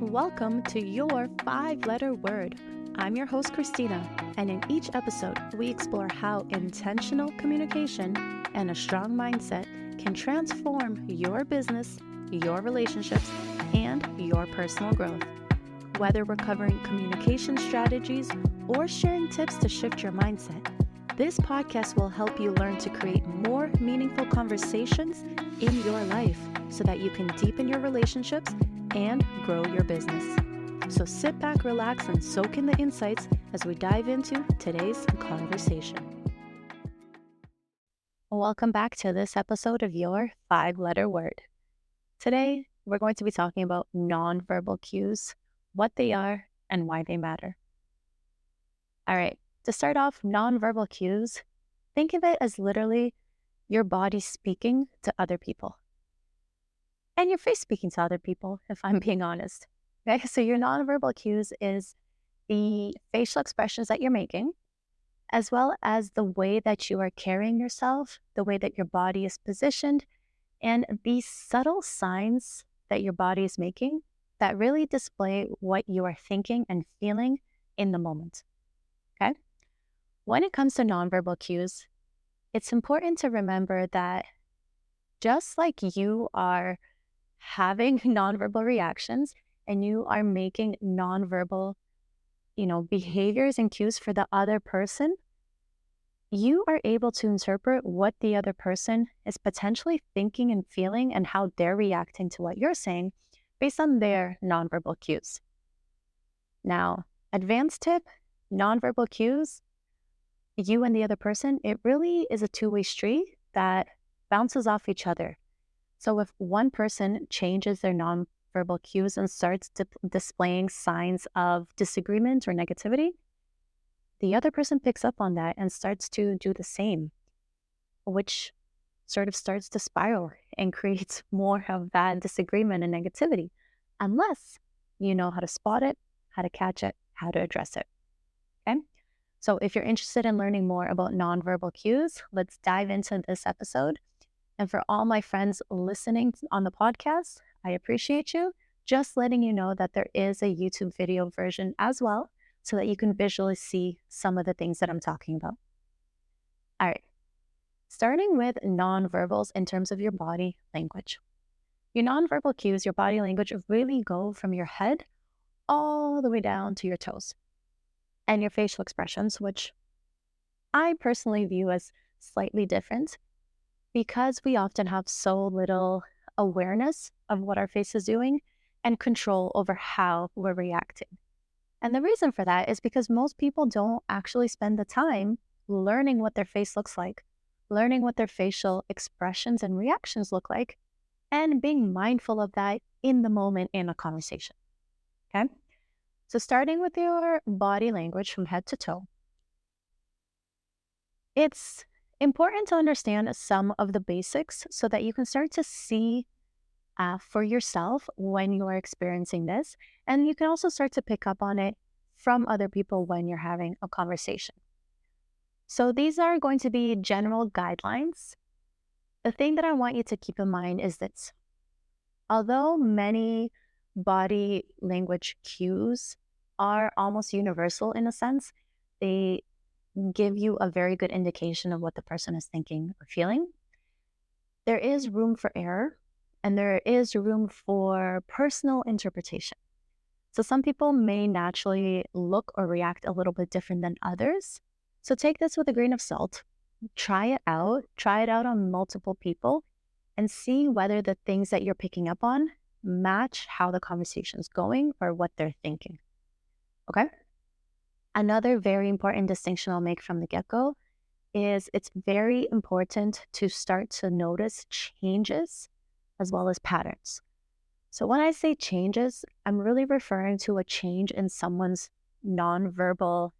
Welcome to your 5-letter word. I'm your host, Christina, and in each episode, we explore how intentional communication and a strong mindset can transform your business, your relationships, and your personal growth. Whether we're covering communication strategies or sharing tips to shift your mindset, this podcast will help you learn to create more meaningful conversations in your life so that you can deepen your relationships and grow your business. So sit back, relax, and soak in the insights as we dive into today's conversation. Welcome back to this episode of your 5-letter word. Today, we're going to be talking about nonverbal cues, what they are, and why they matter. All right, to start off, nonverbal cues, think of it as literally your body speaking to other people. And your face speaking to other people, if I'm being honest. Okay, so your nonverbal cues is the facial expressions that you're making, as well as the way that you are carrying yourself, the way that your body is positioned, and these subtle signs that your body is making that really display what you are thinking and feeling in the moment. Okay? When it comes to nonverbal cues, it's important to remember that just like you are having nonverbal reactions and you are making nonverbal, behaviors and cues for the other person, you are able to interpret what the other person is potentially thinking and feeling and how they're reacting to what you're saying based on their nonverbal cues. Now, advanced tip, nonverbal cues, you and the other person, it really is a two-way street that bounces off each other. So if one person changes their nonverbal cues and starts displaying signs of disagreement or negativity, the other person picks up on that and starts to do the same, which sort of starts to spiral and creates more of that disagreement and negativity, unless you know how to spot it, how to catch it, how to address it. Okay? So if you're interested in learning more about nonverbal cues, let's dive into this episode. And for all my friends listening on the podcast, I appreciate you. Just letting you know that there is a YouTube video version as well, so that you can visually see some of the things that I'm talking about. All right, starting with nonverbals in terms of your body language. Your nonverbal cues, your body language, really go from your head all the way down to your toes. And your facial expressions, which I personally view as slightly different, because we often have so little awareness of what our face is doing and control over how we're reacting. And the reason for that is because most people don't actually spend the time learning what their face looks like, learning what their facial expressions and reactions look like, and being mindful of that in the moment in a conversation. Okay? So starting with your body language from head to toe, it's important to understand some of the basics so that you can start to see for yourself when you are experiencing this. And you can also start to pick up on it from other people when you're having a conversation. So these are going to be general guidelines. The thing that I want you to keep in mind is this. Although many body language cues are almost universal in a sense, they give you a very good indication of what the person is thinking or feeling. There is room for error and there is room for personal interpretation. So some people may naturally look or react a little bit different than others. So take this with a grain of salt. Try it out on multiple people and see whether the things that you're picking up on match how the conversation's going or what they're thinking. Okay? Another very important distinction I'll make from the get-go is it's very important to start to notice changes as well as patterns. So when I say changes, I'm really referring to a change in someone's nonverbal,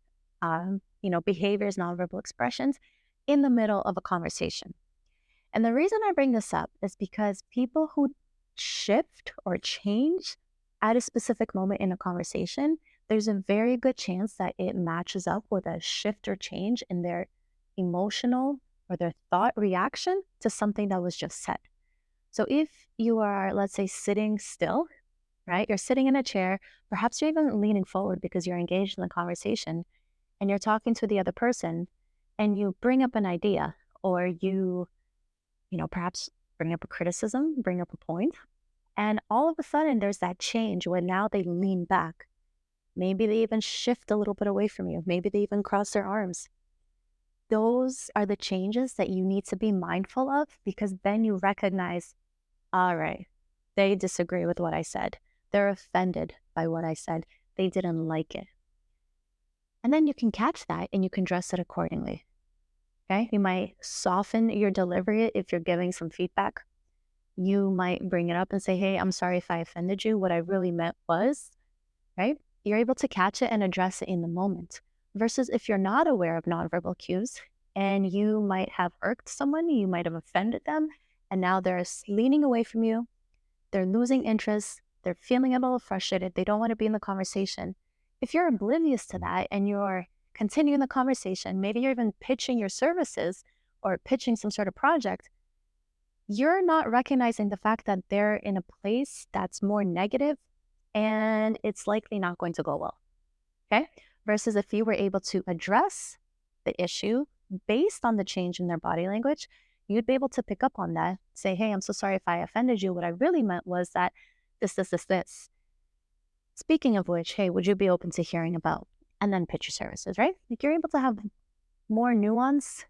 behaviors, nonverbal expressions in the middle of a conversation. And the reason I bring this up is because people who shift or change at a specific moment in a conversation, there's a very good chance that it matches up with a shift or change in their emotional or their thought reaction to something that was just said. So if you are, let's say, sitting still, right? You're sitting in a chair, perhaps you're even leaning forward because you're engaged in the conversation and you're talking to the other person and you bring up an idea or perhaps bring up a criticism, bring up a point. And all of a sudden there's that change where now they lean back. Maybe they even shift a little bit away from you. Maybe they even cross their arms. Those are the changes that you need to be mindful of because then you recognize, all right, they disagree with what I said. They're offended by what I said. They didn't like it. And then you can catch that and you can dress it accordingly. Okay. You might soften your delivery if you're giving some feedback. You might bring it up and say, hey, I'm sorry if I offended you. What I really meant was, right? You're able to catch it and address it in the moment. Versus if you're not aware of nonverbal cues and you might have irked someone, you might have offended them, and now they're leaning away from you. They're losing interest. They're feeling a little frustrated. They don't want to be in the conversation. If you're oblivious to that and you're continuing the conversation, maybe you're even pitching your services or pitching some sort of project, you're not recognizing the fact that they're in a place that's more negative and it's likely not going to go well. Okay. Versus if you were able to address the issue based on the change in their body language, you'd be able to pick up on that, say, hey, I'm so sorry if I offended you. What I really meant was that this. Speaking of which, hey, would you be open to hearing about? And then pitch your services, right? Like you're able to have more nuance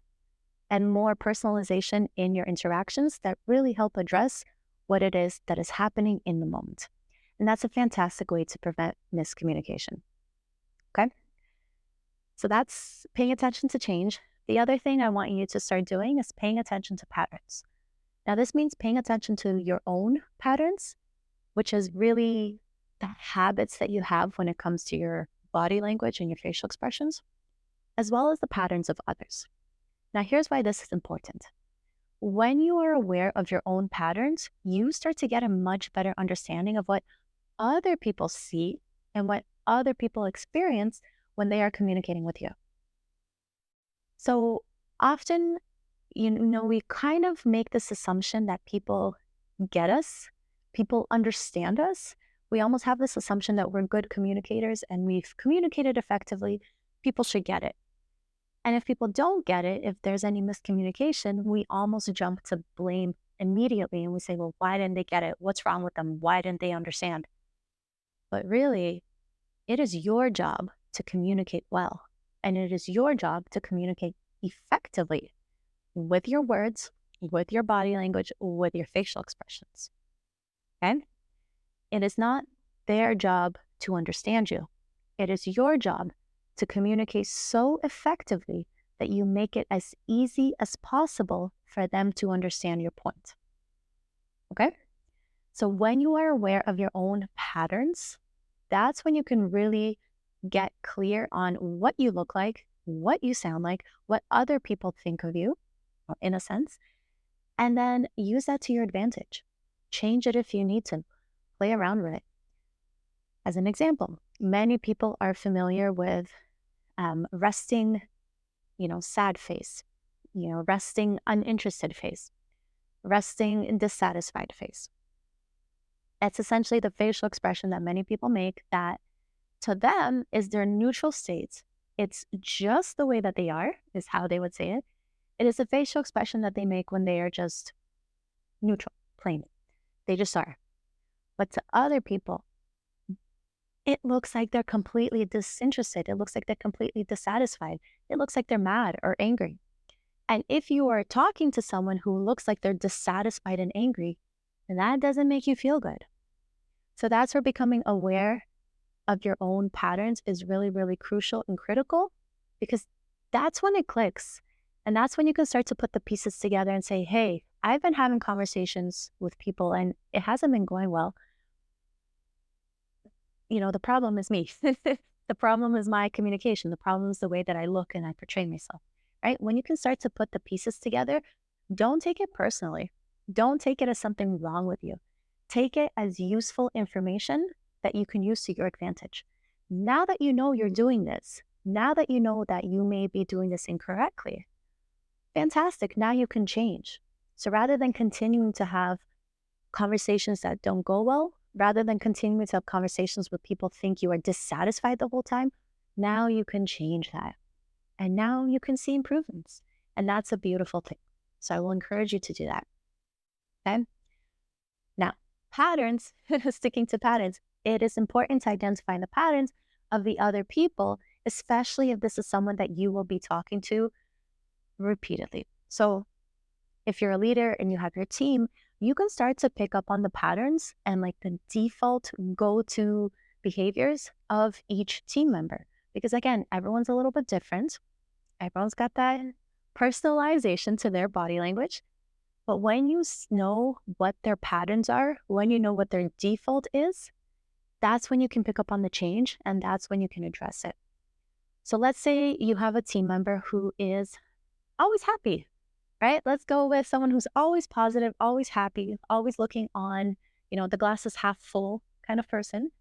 and more personalization in your interactions that really help address what it is that is happening in the moment. And that's a fantastic way to prevent miscommunication. Okay. So that's paying attention to change. The other thing I want you to start doing is paying attention to patterns. Now, this means paying attention to your own patterns, which is really the habits that you have when it comes to your body language and your facial expressions, as well as the patterns of others. Now, here's why this is important. When you are aware of your own patterns, you start to get a much better understanding of what other people see and what other people experience when they are communicating with you. So often, we kind of make this assumption that people get us, people understand us. We almost have this assumption that we're good communicators and we've communicated effectively. People should get it. And if people don't get it, if there's any miscommunication, we almost jump to blame immediately. And we say, well, why didn't they get it? What's wrong with them? Why didn't they understand? But really, it is your job to communicate well. And it is your job to communicate effectively with your words, with your body language, with your facial expressions. Okay? It is not their job to understand you. It is your job to communicate so effectively that you make it as easy as possible for them to understand your point. Okay? So when you are aware of your own patterns, that's when you can really get clear on what you look like, what you sound like, what other people think of you, in a sense, and then use that to your advantage. Change it if you need to. Play around with it. As an example, many people are familiar with resting, sad face, resting uninterested face, resting dissatisfied face. It's essentially the facial expression that many people make that to them is their neutral state. It's just the way that they are, is how they would say it. It is a facial expression that they make when they are just neutral, plain. They just are. But to other people, it looks like they're completely disinterested. It looks like they're completely dissatisfied. It looks like they're mad or angry. And if you are talking to someone who looks like they're dissatisfied and angry, then that doesn't make you feel good. So that's where becoming aware of your own patterns is really, really crucial and critical, because that's when it clicks. And that's when you can start to put the pieces together and say, hey, I've been having conversations with people and it hasn't been going well. The problem is me. The problem is my communication. The problem is the way that I look and I portray myself, right? When you can start to put the pieces together, don't take it personally. Don't take it as something wrong with you. Take it as useful information that you can use to your advantage. Now that you know you're doing this, now that you know that you may be doing this incorrectly, fantastic. Now you can change. So rather than continuing to have conversations that don't go well, rather than continuing to have conversations where people think you are dissatisfied the whole time, now you can change that. And now you can see improvements. And that's a beautiful thing. So I will encourage you to do that. Okay. Now, patterns, sticking to patterns, it is important to identify the patterns of the other people, especially if this is someone that you will be talking to repeatedly. So if you're a leader and you have your team, you can start to pick up on the patterns and like the default go-to behaviors of each team member. Because again, everyone's a little bit different. Everyone's got that personalization to their body language. But when you know what their patterns are, when you know what their default is, that's when you can pick up on the change and that's when you can address it. So let's say you have a team member who is always happy, right? Let's go with someone who's always positive, always happy, always looking on, the glass is half full kind of person.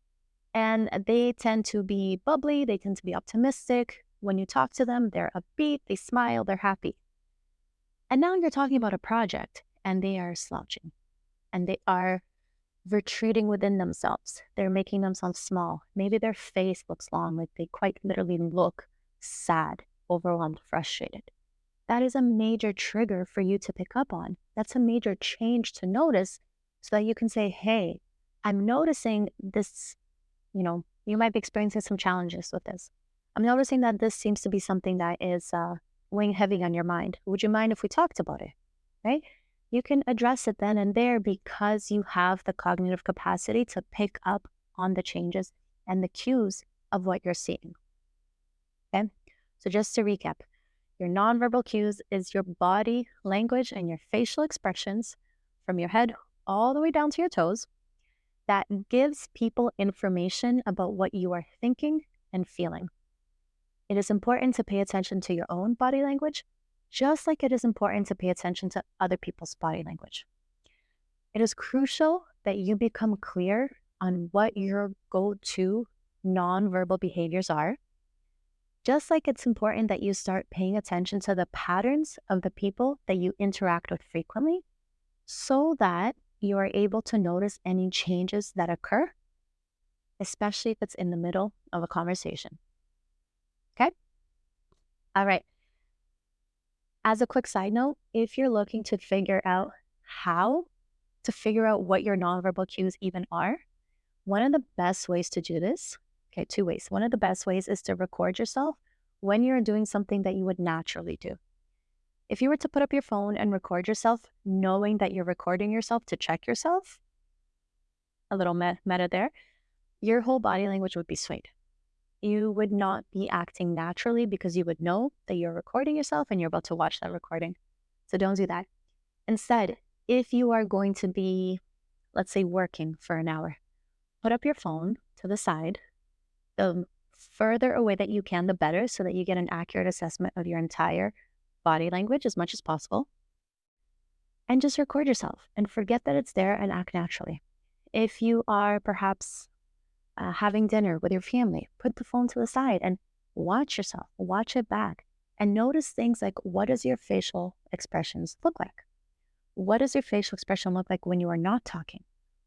And they tend to be bubbly, they tend to be optimistic. When you talk to them, they're upbeat, they smile, they're happy. And now you're talking about a project and they are slouching and they are retreating within themselves. They're making themselves small. Maybe their face looks long, like they quite literally look sad, overwhelmed, frustrated. That is a major trigger for you to pick up on. That's a major change to notice so that you can say, hey, I'm noticing this, you might be experiencing some challenges with this. I'm noticing that this seems to be something that is weighing heavy on your mind. Would you mind if we talked about it? Right? You can address it then and there because you have the cognitive capacity to pick up on the changes and the cues of what you're seeing. Okay? So just to recap, your nonverbal cues is your body language and your facial expressions from your head all the way down to your toes that gives people information about what you are thinking and feeling. It is important to pay attention to your own body language, just like it is important to pay attention to other people's body language. It is crucial that you become clear on what your go-to nonverbal behaviors are, just like it's important that you start paying attention to the patterns of the people that you interact with frequently so that you are able to notice any changes that occur, especially if it's in the middle of a conversation. Okay? All right. As a quick side note, if you're looking to figure out how to figure out what your nonverbal cues even are, one of the best ways to do this, okay, two ways. One of the best ways is to record yourself when you're doing something that you would naturally do. If you were to put up your phone and record yourself, knowing that you're recording yourself to check yourself, a little meta there, your whole body language would be swayed. You would not be acting naturally because you would know that you're recording yourself and you're about to watch that recording. So don't do that. Instead, if you are going to be, let's say, working for an hour, put up your phone to the side. The further away that you can, the better, so that you get an accurate assessment of your entire body language as much as possible. And just record yourself and forget that it's there and act naturally. If you are perhaps having dinner with your family, put the phone to the side and watch yourself, watch it back, and notice things like, what does your facial expressions look like? What does your facial expression look like when you are not talking?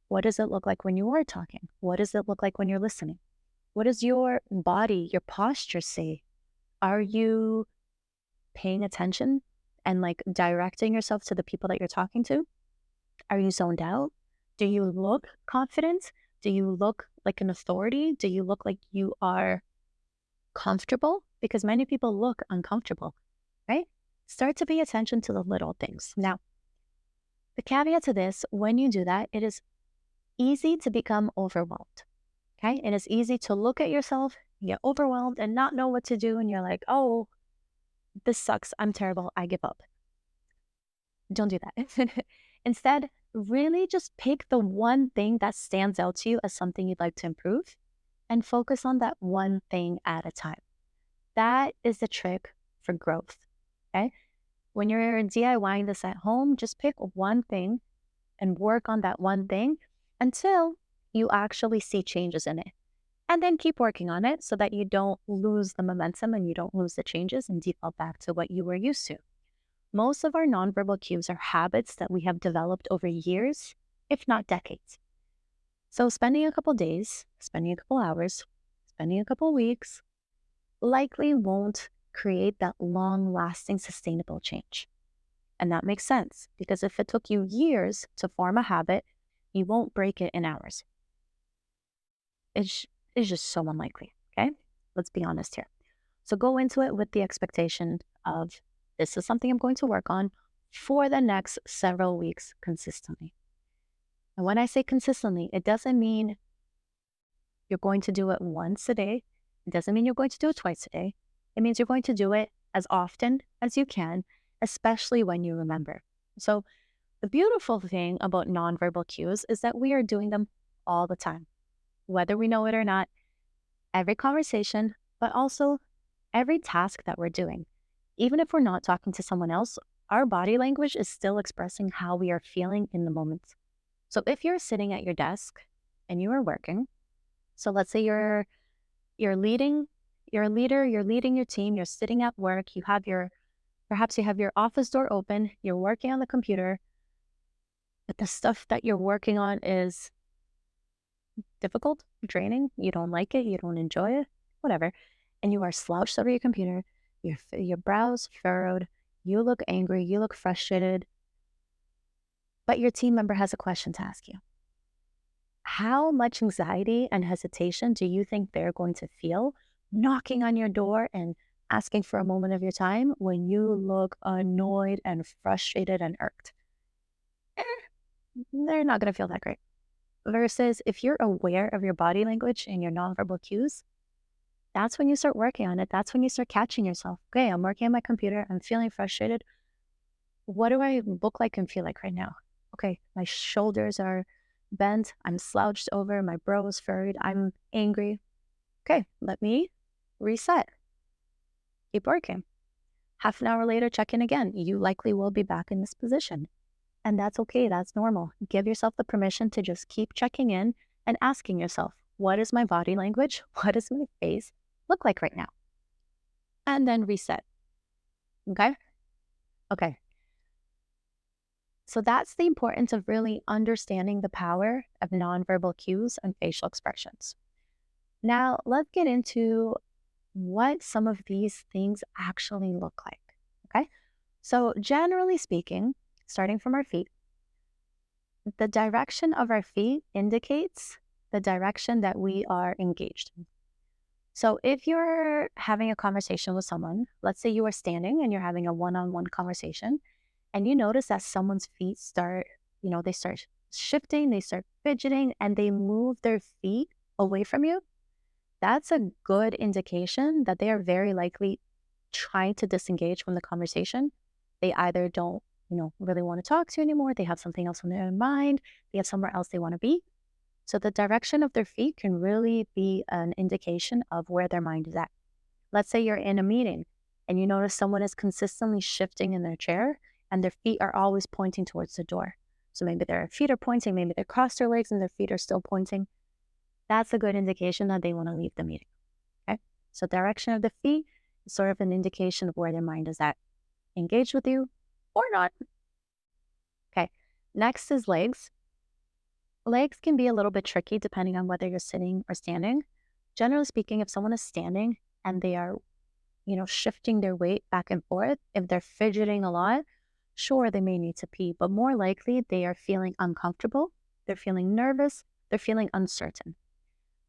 What does it look like when you are talking? What does it look like when you're listening? What does your body, your posture say? Are you paying attention and like directing yourself to the people that you're talking to? Are you zoned out? Do you look confident? Do you look like an authority? Do you look like you are comfortable? Because many people look uncomfortable, right? Start to pay attention to the little things. Now, the caveat to this, when you do that, it is easy to become overwhelmed, okay? It is easy to look at yourself, get overwhelmed and not know what to do. And you're like, oh, this sucks. I'm terrible. I give up. Don't do that. Instead, really just pick the one thing that stands out to you as something you'd like to improve and focus on that one thing at a time. That is the trick for growth, okay? When you're DIYing this at home, just pick one thing and work on that one thing until you actually see changes in it. And then keep working on it so that you don't lose the momentum and you don't lose the changes and default back to what you were used to. Most of our nonverbal cues are habits that we have developed over years, if not decades. So, spending a couple days, spending a couple hours, spending a couple weeks likely won't create that long lasting sustainable change. And that makes sense because if it took you years to form a habit, you won't break it in hours. It's, it's just so unlikely. Okay. Let's be honest here. So go into it with the expectation of this is something I'm going to work on for the next several weeks consistently. And when I say consistently, it doesn't mean you're going to do it once a day. It doesn't mean you're going to do it twice a day. It means you're going to do it as often as you can, especially when you remember. So, the beautiful thing about nonverbal cues is that we are doing them all the time, whether we know it or not, every conversation, but also every task that we're doing. Even if we're not talking to someone else, our body language is still expressing how we are feeling in the moment. So, if you're sitting at your desk and you are working, so let's say you're leading, you're a leader, you're leading your team, you're sitting at work, perhaps you have your office door open, you're working on the computer, but the stuff that you're working on is difficult, draining, you don't like it, you don't enjoy it, whatever, and you are slouched over your computer, your brows furrowed, you look angry, you look frustrated, but your team member has a question to ask you. How much anxiety and hesitation do you think they're going to feel knocking on your door and asking for a moment of your time when you look annoyed and frustrated and irked? Eh, they're not going to feel that great. Versus if you're aware of your body language and your nonverbal cues, that's when you start working on it. That's when you start catching yourself. Okay, I'm working on my computer. I'm feeling frustrated. What do I look like and feel like right now? Okay, my shoulders are bent. I'm slouched over. My brow is furrowed. I'm angry. Okay, let me reset. Keep working. Half an hour later, check in again. You likely will be back in this position. And that's okay. That's normal. Give yourself the permission to just keep checking in and asking yourself, what is my body language? What does my face look like right now? And then reset. Okay? Okay. So that's the importance of really understanding the power of nonverbal cues and facial expressions. Now, let's get into what some of these things actually look like. Okay. So, generally speaking, starting from our feet, the direction of our feet indicates the direction that we are engaged in. So, if you're having a conversation with someone, let's say you are standing and you're having a one on one conversation, and you notice that someone's feet start, they start shifting, they start fidgeting, and they move their feet away from you, that's a good indication that they are very likely trying to disengage from the conversation. They either don't, really want to talk to you anymore. They have something else on their mind. They have somewhere else they want to be. So the direction of their feet can really be an indication of where their mind is at. Let's say you're in a meeting and you notice someone is consistently shifting in their chair and their feet are always pointing towards the door. So maybe their feet are pointing, maybe they crossed their legs and their feet are still pointing. That's a good indication that they want to leave the meeting. Okay. So direction of the feet is sort of an indication of where their mind is at. Engage with you or not. Okay. Next is legs. Legs can be a little bit tricky depending on whether you're sitting or standing. Generally speaking, if someone is standing and they are, shifting their weight back and forth, if they're fidgeting a lot, sure, they may need to pee, but more likely they are feeling uncomfortable, they're feeling nervous, they're feeling uncertain.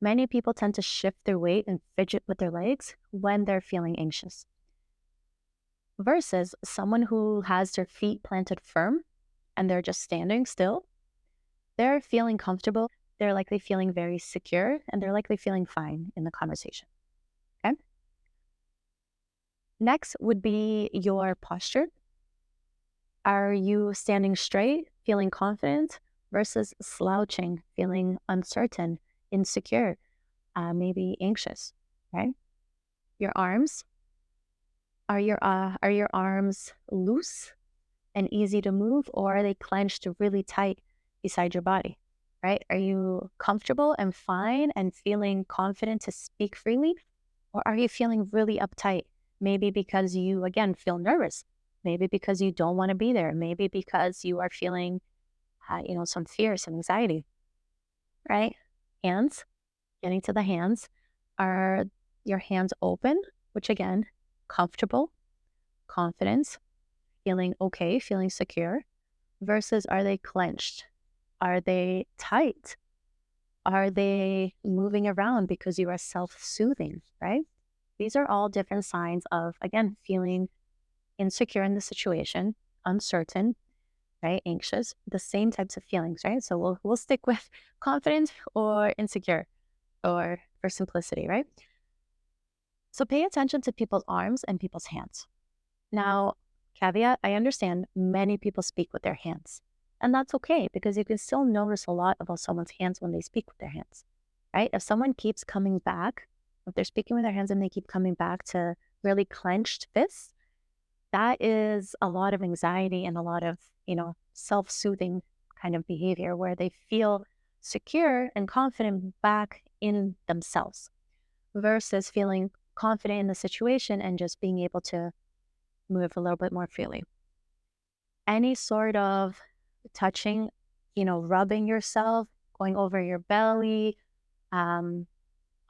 Many people tend to shift their weight and fidget with their legs when they're feeling anxious. Versus someone who has their feet planted firm and they're just standing still, they're feeling comfortable, they're likely feeling very secure, and they're likely feeling fine in the conversation. Okay? Next would be your posture. Are you standing straight, feeling confident, versus slouching, feeling uncertain, insecure, maybe anxious, right? Your arms, are your arms loose and easy to move, or are they clenched really tight beside your body, right? Are you comfortable and fine and feeling confident to speak freely, or are you feeling really uptight? Maybe because you, again, feel nervous. Maybe because you don't want to be there. Maybe because you are feeling, some fear, some anxiety, right? Hands, getting to the hands. Are your hands open, which again, comfortable, confidence, feeling okay, feeling secure, versus are they clenched? Are they tight? Are they moving around because you are self soothing, right? These are all different signs of, again, feeling insecure in the situation, uncertain, right? Anxious, the same types of feelings, right? So we'll stick with confident or insecure or for simplicity, right? So pay attention to people's arms and people's hands. Now, caveat, I understand many people speak with their hands. And that's okay because you can still notice a lot about someone's hands when they speak with their hands, right? If someone keeps coming back, if they're speaking with their hands and they keep coming back to really clenched fists, that is a lot of anxiety and a lot of, self-soothing kind of behavior where they feel secure and confident back in themselves versus feeling confident in the situation and just being able to move a little bit more freely. Any sort of touching, rubbing yourself, going over your belly, um,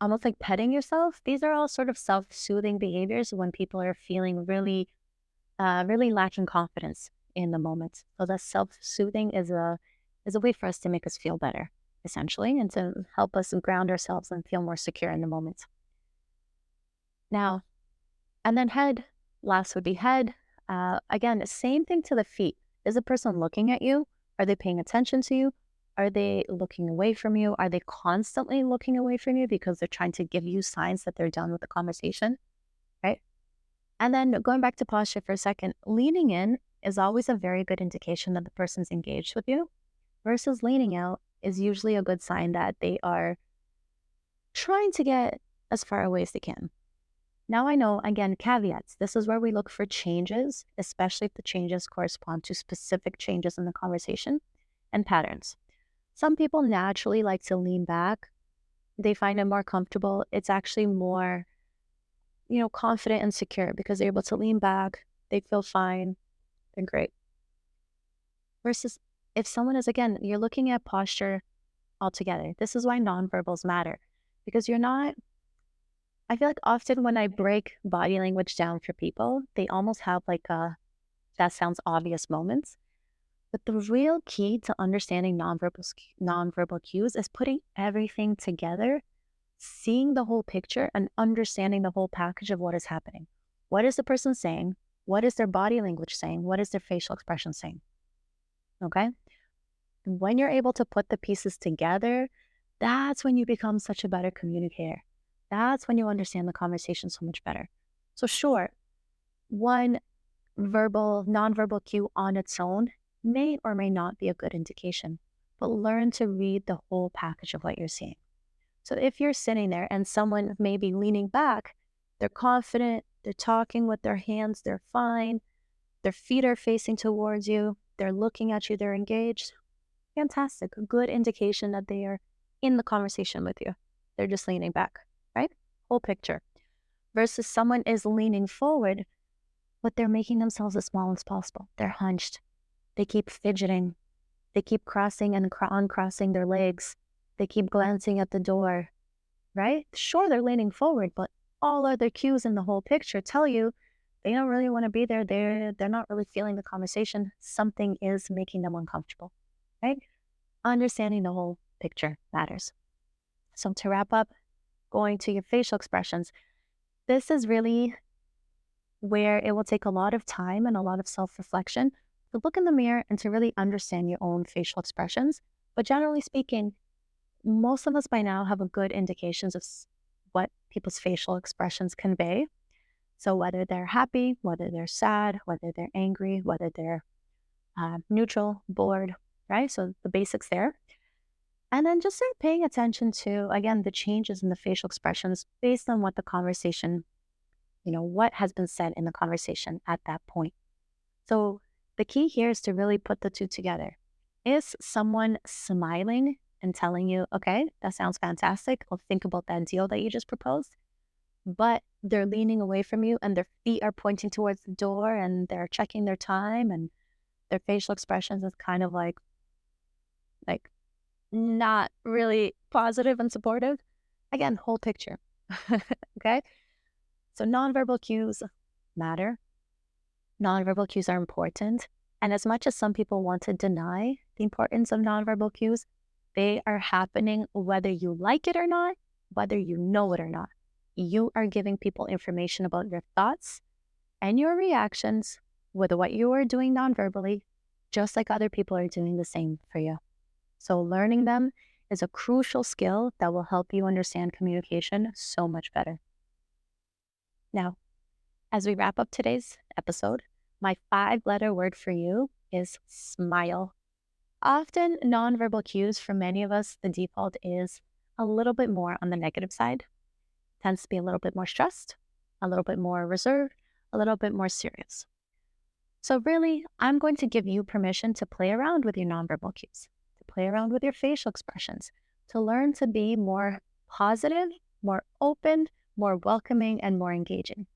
almost like petting yourself. These are all sort of self-soothing behaviors when people are feeling really lacking confidence in the moment. So that self-soothing is a way for us to make us feel better, essentially, and to help us ground ourselves and feel more secure in the moment. Now, and then head, last would be head. Again, same thing to the feet. Is the person looking at you? Are they paying attention to you? Are they looking away from you? Are they constantly looking away from you because they're trying to give you signs that they're done with the conversation? Right. And then going back to posture for a second, leaning in is always a very good indication that the person's engaged with you, versus leaning out is usually a good sign that they are trying to get as far away as they can. Now I know, again, caveats. This is where we look for changes, especially if the changes correspond to specific changes in the conversation and patterns. Some people naturally like to lean back. They find it more comfortable. It's actually more, confident and secure because they're able to lean back. They feel fine. They're great. Versus if someone is, again, you're looking at posture altogether. This is why nonverbals matter because you're not I feel like often when I break body language down for people, they almost have like a that sounds obvious moments. But the real key to understanding nonverbal cues is putting everything together, seeing the whole picture and understanding the whole package of what is happening. What is the person saying? What is their body language saying? What is their facial expression saying? Okay. And when you're able to put the pieces together, that's when you become such a better communicator. That's when you understand the conversation so much better. So, sure, one nonverbal cue on its own may or may not be a good indication, but learn to read the whole package of what you're seeing. So, if you're sitting there and someone may be leaning back, they're confident, they're talking with their hands, they're fine, their feet are facing towards you, they're looking at you, they're engaged. Fantastic. A good indication that they are in the conversation with you. They're just leaning back, right? Whole picture. Versus someone is leaning forward, but they're making themselves as small as possible. They're hunched. They keep fidgeting. They keep crossing and uncrossing their legs. They keep glancing at the door, right? Sure, they're leaning forward, but all other cues in the whole picture tell you they don't really want to be there. They're not really feeling the conversation. Something is making them uncomfortable, right? Understanding the whole picture matters. So to wrap up, going to your facial expressions, this is really where it will take a lot of time and a lot of self-reflection to look in the mirror and to really understand your own facial expressions. But generally speaking, most of us by now have a good indications of what people's facial expressions convey. So whether they're happy, whether they're sad, whether they're angry, whether they're neutral, bored, right? So the basics there. And then just start paying attention to, again, the changes in the facial expressions based on what the conversation, what has been said in the conversation at that point. So the key here is to really put the two together. Is someone smiling and telling you, okay, that sounds fantastic. I'll think about that deal that you just proposed? but they're leaning away from you and their feet are pointing towards the door and they're checking their time and their facial expressions is kind of like not really positive and supportive. Again, whole picture. Okay? So nonverbal cues matter. Nonverbal cues are important. And as much as some people want to deny the importance of nonverbal cues, they are happening whether you like it or not, whether you know it or not. You are giving people information about your thoughts and your reactions with what you are doing nonverbally, just like other people are doing the same for you. So learning them is a crucial skill that will help you understand communication so much better. Now, as we wrap up today's episode, my 5-letter word for you is smile. Often, nonverbal cues for many of us, the default is a little bit more on the negative side. It tends to be a little bit more stressed, a little bit more reserved, a little bit more serious. So really, I'm going to give you permission to play around with your nonverbal cues, to play around with your facial expressions, to learn to be more positive, more open, more welcoming, and more engaging.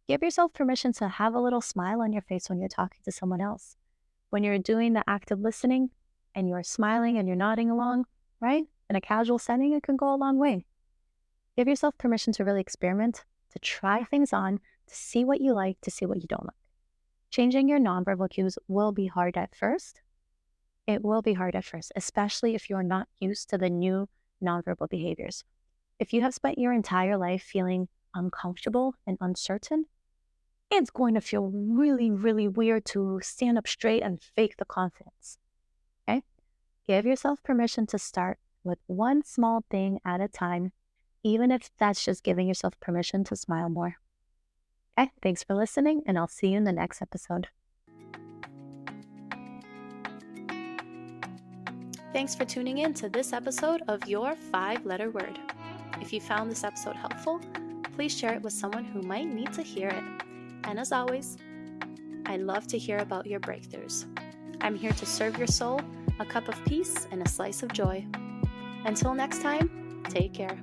Give yourself permission to have a little smile on your face when you're talking to someone else. When you're doing the active listening and you're smiling and you're nodding along, right? In a casual setting, it can go a long way. Give yourself permission to really experiment, to try things on, to see what you like, to see what you don't like. Changing your nonverbal cues will be hard at first. It will be hard at first, especially if you're not used to the new nonverbal behaviors. If you have spent your entire life feeling uncomfortable and uncertain, it's going to feel really, really weird to stand up straight and fake the confidence. Okay? Give yourself permission to start with one small thing at a time, even if that's just giving yourself permission to smile more. Okay? Thanks for listening, and I'll see you in the next episode. Thanks for tuning in to this episode of Your 5-Letter Word. If you found this episode helpful, please share it with someone who might need to hear it. And as always, I love to hear about your breakthroughs. I'm here to serve your soul a cup of peace and a slice of joy. Until next time, take care.